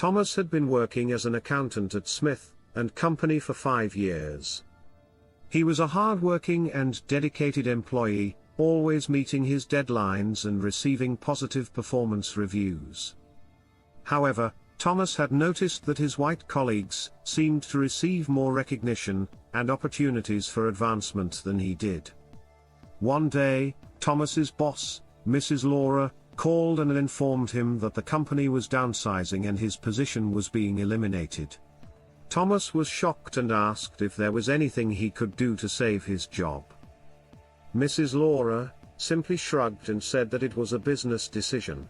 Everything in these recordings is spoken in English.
Thomas had been working as an accountant at Smith and Company for 5 years. He was a hard-working and dedicated employee, always meeting his deadlines and receiving positive performance reviews. However, Thomas had noticed that his white colleagues seemed to receive more recognition and opportunities for advancement than he did. One day, Thomas's boss, Mrs. Laura, called and informed him that the company was downsizing and his position was being eliminated. Thomas was shocked and asked if there was anything he could do to save his job. Mrs. Laura simply shrugged and said that it was a business decision.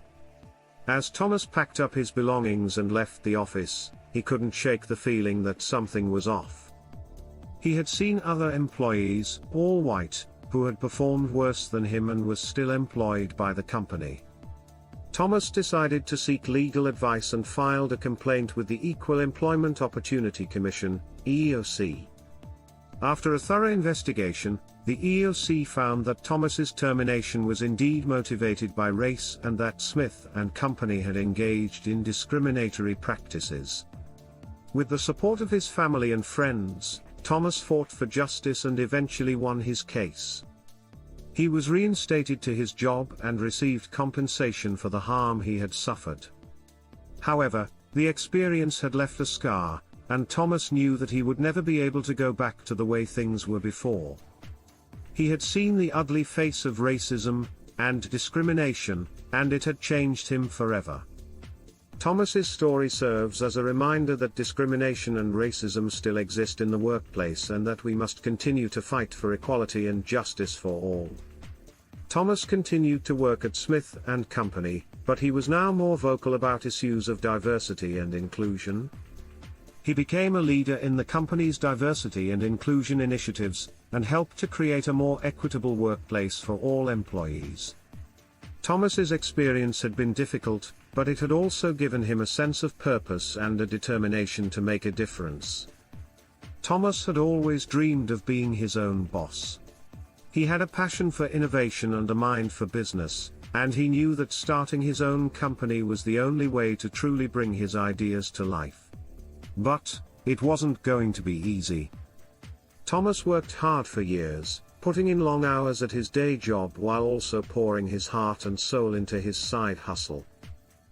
As Thomas packed up his belongings and left the office, he couldn't shake the feeling that something was off. He had seen other employees, all white, who had performed worse than him and was still employed by the company. Thomas decided to seek legal advice and filed a complaint with the Equal Employment Opportunity Commission, EEOC. After a thorough investigation, the EEOC found that Thomas's termination was indeed motivated by race and that Smith and Company had engaged in discriminatory practices. With the support of his family and friends, Thomas fought for justice and eventually won his case. He was reinstated to his job and received compensation for the harm he had suffered. However, the experience had left a scar, and Thomas knew that he would never be able to go back to the way things were before. He had seen the ugly face of racism and discrimination, and it had changed him forever. Thomas's story serves as a reminder that discrimination and racism still exist in the workplace and that we must continue to fight for equality and justice for all. Thomas continued to work at Smith and Company, but he was now more vocal about issues of diversity and inclusion. He became a leader in the company's diversity and inclusion initiatives, and helped to create a more equitable workplace for all employees. Thomas's experience had been difficult, but it had also given him a sense of purpose and a determination to make a difference. Thomas had always dreamed of being his own boss. He had a passion for innovation and a mind for business, and he knew that starting his own company was the only way to truly bring his ideas to life. But it wasn't going to be easy. Thomas worked hard for years, putting in long hours at his day job while also pouring his heart and soul into his side hustle.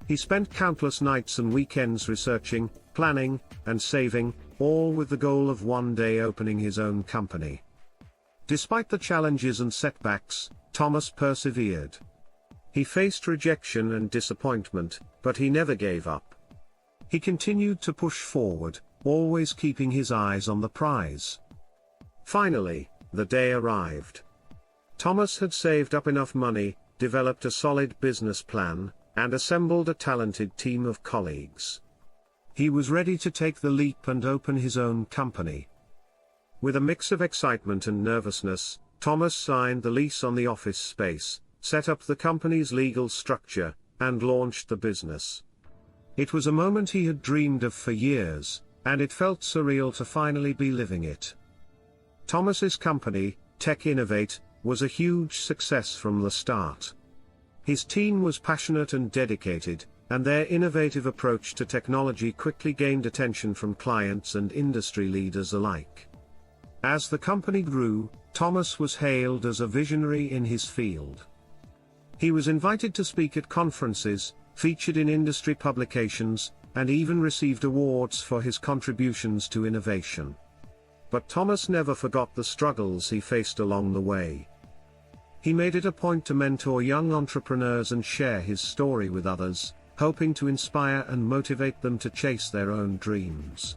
He spent countless nights and weekends researching, planning, and saving, all with the goal of one day opening his own company. Despite the challenges and setbacks, Thomas persevered. He faced rejection and disappointment, but he never gave up. He continued to push forward, always keeping his eyes on the prize. Finally, the day arrived. Thomas had saved up enough money, developed a solid business plan, and assembled a talented team of colleagues. He was ready to take the leap and open his own company. With a mix of excitement and nervousness, Thomas signed the lease on the office space, set up the company's legal structure, and launched the business. It was a moment he had dreamed of for years, and it felt surreal to finally be living it. Thomas's company, Tech Innovate, was a huge success from the start. His team was passionate and dedicated, and their innovative approach to technology quickly gained attention from clients and industry leaders alike. As the company grew, Thomas was hailed as a visionary in his field. He was invited to speak at conferences, featured in industry publications, and even received awards for his contributions to innovation. But Thomas never forgot the struggles he faced along the way. He made it a point to mentor young entrepreneurs and share his story with others, hoping to inspire and motivate them to chase their own dreams.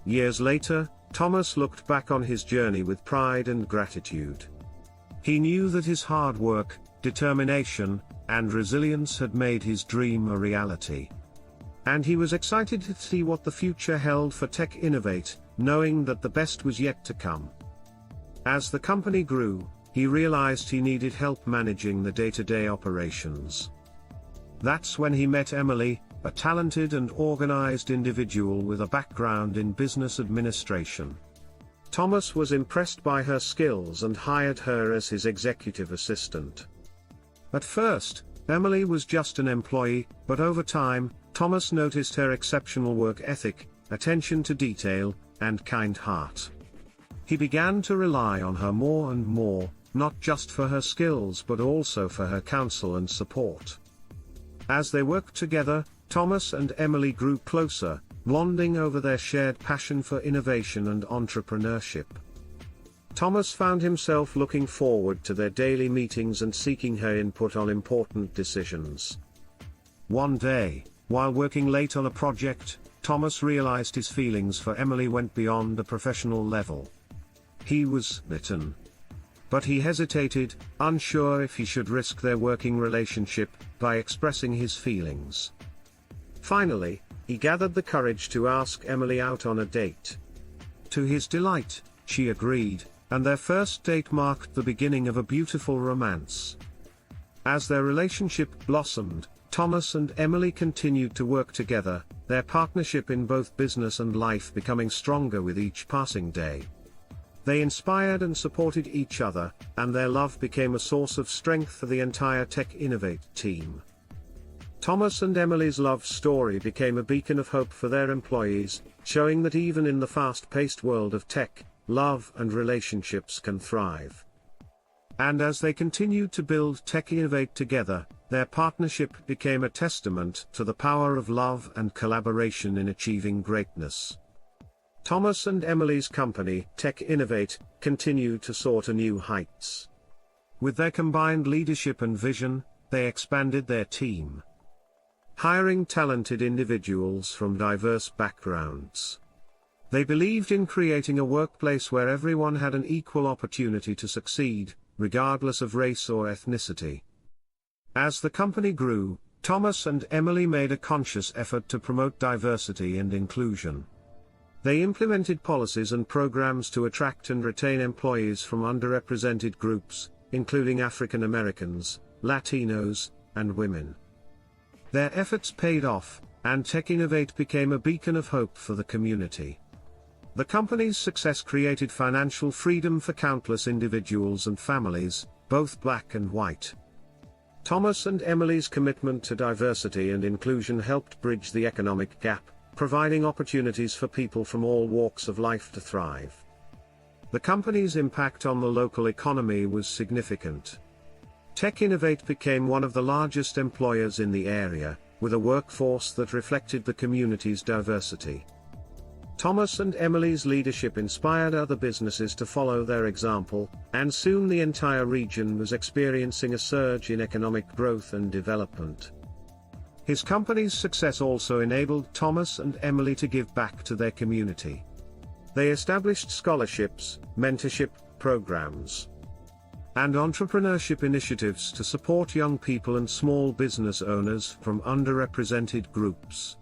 Years later, Thomas looked back on his journey with pride and gratitude. He knew that his hard work, determination, and resilience had made his dream a reality. And he was excited to see what the future held for Tech Innovate, knowing that the best was yet to come. As the company grew, he realized he needed help managing the day-to-day operations. That's when he met Emily, a talented and organized individual with a background in business administration. Thomas was impressed by her skills and hired her as his executive assistant. At first, Emily was just an employee, but over time, Thomas noticed her exceptional work ethic, attention to detail, and kind heart. He began to rely on her more and more, not just for her skills but also for her counsel and support. As they worked together, Thomas and Emily grew closer, bonding over their shared passion for innovation and entrepreneurship. Thomas found himself looking forward to their daily meetings and seeking her input on important decisions. One day, while working late on a project, Thomas realized his feelings for Emily went beyond a professional level. He was bitten. But he hesitated, unsure if he should risk their working relationship by expressing his feelings. Finally, he gathered the courage to ask Emily out on a date. To his delight, she agreed, and their first date marked the beginning of a beautiful romance. As their relationship blossomed, Thomas and Emily continued to work together, their partnership in both business and life becoming stronger with each passing day. They inspired and supported each other, and their love became a source of strength for the entire Tech Innovate team. Thomas and Emily's love story became a beacon of hope for their employees, showing that even in the fast-paced world of tech, love and relationships can thrive. And as they continued to build Tech Innovate together, their partnership became a testament to the power of love and collaboration in achieving greatness. Thomas and Emily's company, Tech Innovate, continued to soar to new heights. With their combined leadership and vision, they expanded their team, hiring talented individuals from diverse backgrounds. They believed in creating a workplace where everyone had an equal opportunity to succeed, regardless of race or ethnicity. As the company grew, Thomas and Emily made a conscious effort to promote diversity and inclusion. They implemented policies and programs to attract and retain employees from underrepresented groups, including African Americans, Latinos, and women. Their efforts paid off, and Tech Innovate became a beacon of hope for the community. The company's success created financial freedom for countless individuals and families, both black and white. Thomas and Emily's commitment to diversity and inclusion helped bridge the economic gap, providing opportunities for people from all walks of life to thrive. The company's impact on the local economy was significant. Tech Innovate became one of the largest employers in the area, with a workforce that reflected the community's diversity. Thomas and Emily's leadership inspired other businesses to follow their example, and soon the entire region was experiencing a surge in economic growth and development. His company's success also enabled Thomas and Emily to give back to their community. They established scholarships, mentorship programs, and entrepreneurship initiatives to support young people and small business owners from underrepresented groups.